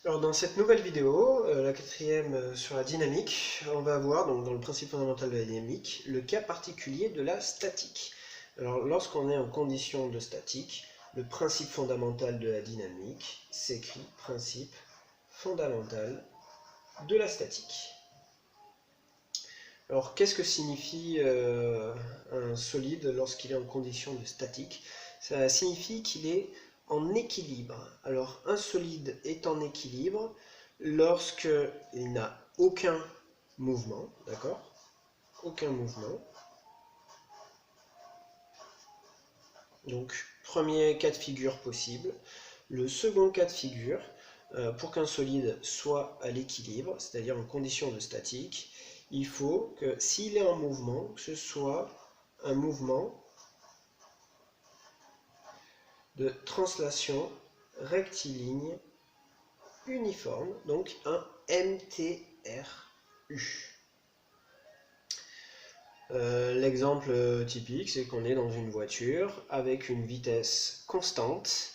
Alors dans cette nouvelle vidéo, la quatrième sur la dynamique, on va voir donc dans le principe fondamental de la dynamique le cas particulier de la statique. Alors lorsqu'on est en condition de statique, le principe fondamental de la dynamique s'écrit principe fondamental de la statique. Alors qu'est-ce que signifie un solide lorsqu'il est en condition de statique? Ça signifie qu'il est en équilibre. Alors un solide est en équilibre lorsqu'il n'a aucun mouvement, d'accord? Aucun mouvement. Donc premier cas de figure possible. Le second cas de figure, pour qu'un solide soit à l'équilibre, c'est-à-dire en condition de statique, il faut que s'il est en mouvement, que ce soit un mouvement de translation rectiligne uniforme, donc un MTRU. L'exemple typique, c'est qu'on est dans une voiture avec une vitesse constante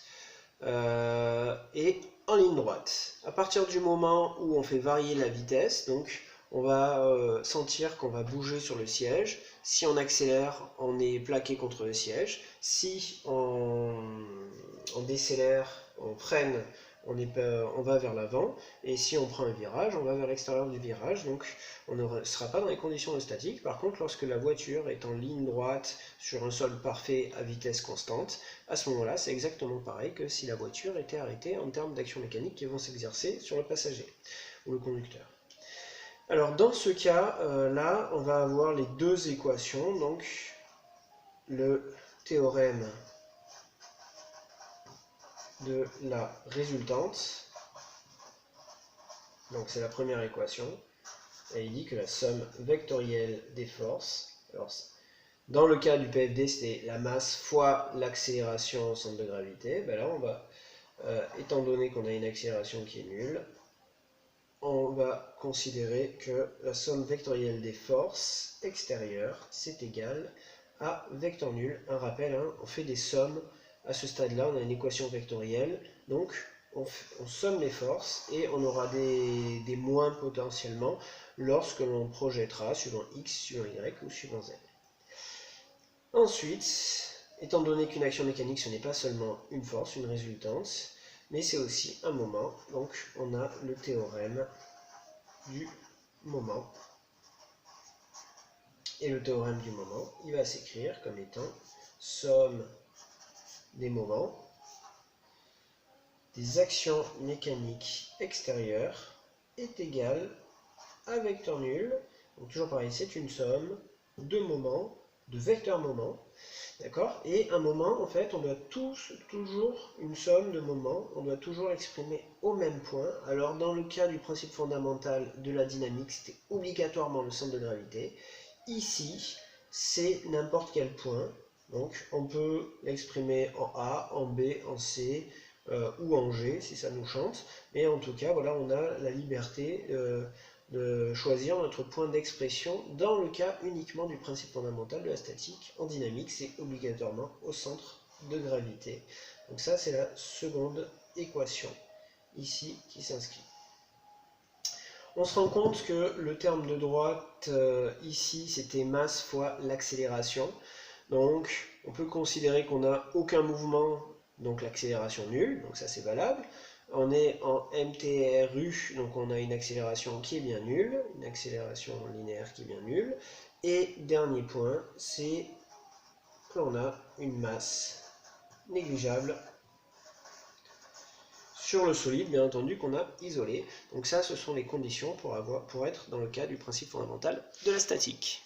et en ligne droite. À partir du moment où on fait varier la vitesse, donc on va sentir qu'on va bouger sur le siège. Si on accélère, on est plaqué contre le siège. Si on décélère, on freine, on va vers l'avant. Et si on prend un virage, on va vers l'extérieur du virage. Donc on ne sera pas dans les conditions de statique. Par contre, lorsque la voiture est en ligne droite sur un sol parfait à vitesse constante, à ce moment-là, c'est exactement pareil que si la voiture était arrêtée en termes d'action mécanique qui vont s'exercer sur le passager ou le conducteur. Alors dans ce cas, là, on va avoir les deux équations, donc le théorème de la résultante, donc c'est la première équation, et il dit que la somme vectorielle des forces, alors dans le cas du PFD, c'était la masse fois l'accélération au centre de gravité. Ben là, on va, étant donné qu'on a une accélération qui est nulle, on va considérer que la somme vectorielle des forces extérieures, c'est égal à vecteur nul. Un rappel, hein, on fait des sommes. À ce stade-là, on a une équation vectorielle. Donc, on somme les forces et on aura des moins potentiellement lorsque l'on projettera suivant x, suivant y ou suivant z. Ensuite, étant donné qu'une action mécanique, ce n'est pas seulement une force, une résultante, mais c'est aussi un moment. Donc, on a le théorème du moment. Et le théorème du moment, il va s'écrire comme étant somme des moments des actions mécaniques extérieures est égale à vecteur nul. Donc toujours pareil, c'est une somme de moments, de vecteurs moments. D'accord? Et un moment, en fait, on doit toujours une somme de moments, on doit toujours l'exprimer au même point. Alors, dans le cas du principe fondamental de la dynamique, c'était obligatoirement le centre de gravité. Ici, c'est n'importe quel point. Donc, on peut l'exprimer en A, en B, en C ou en G, si ça nous chante. Mais en tout cas, voilà, on a la liberté de choisir notre point d'expression dans le cas uniquement du principe fondamental de la statique. En dynamique, c'est obligatoirement au centre de gravité. Donc ça, c'est la seconde équation ici qui s'inscrit. On se rend compte que le terme de droite ici, c'était masse fois l'accélération. Donc on peut considérer qu'on n'a aucun mouvement, donc l'accélération nulle, donc ça c'est valable. On est en MTRU, donc on a une accélération qui est bien nulle, une accélération linéaire qui est bien nulle. Et dernier point, c'est qu'on a une masse négligeable sur le solide, bien entendu, qu'on a isolé. Donc ça, ce sont les conditions pour être dans le cas du principe fondamental de la statique.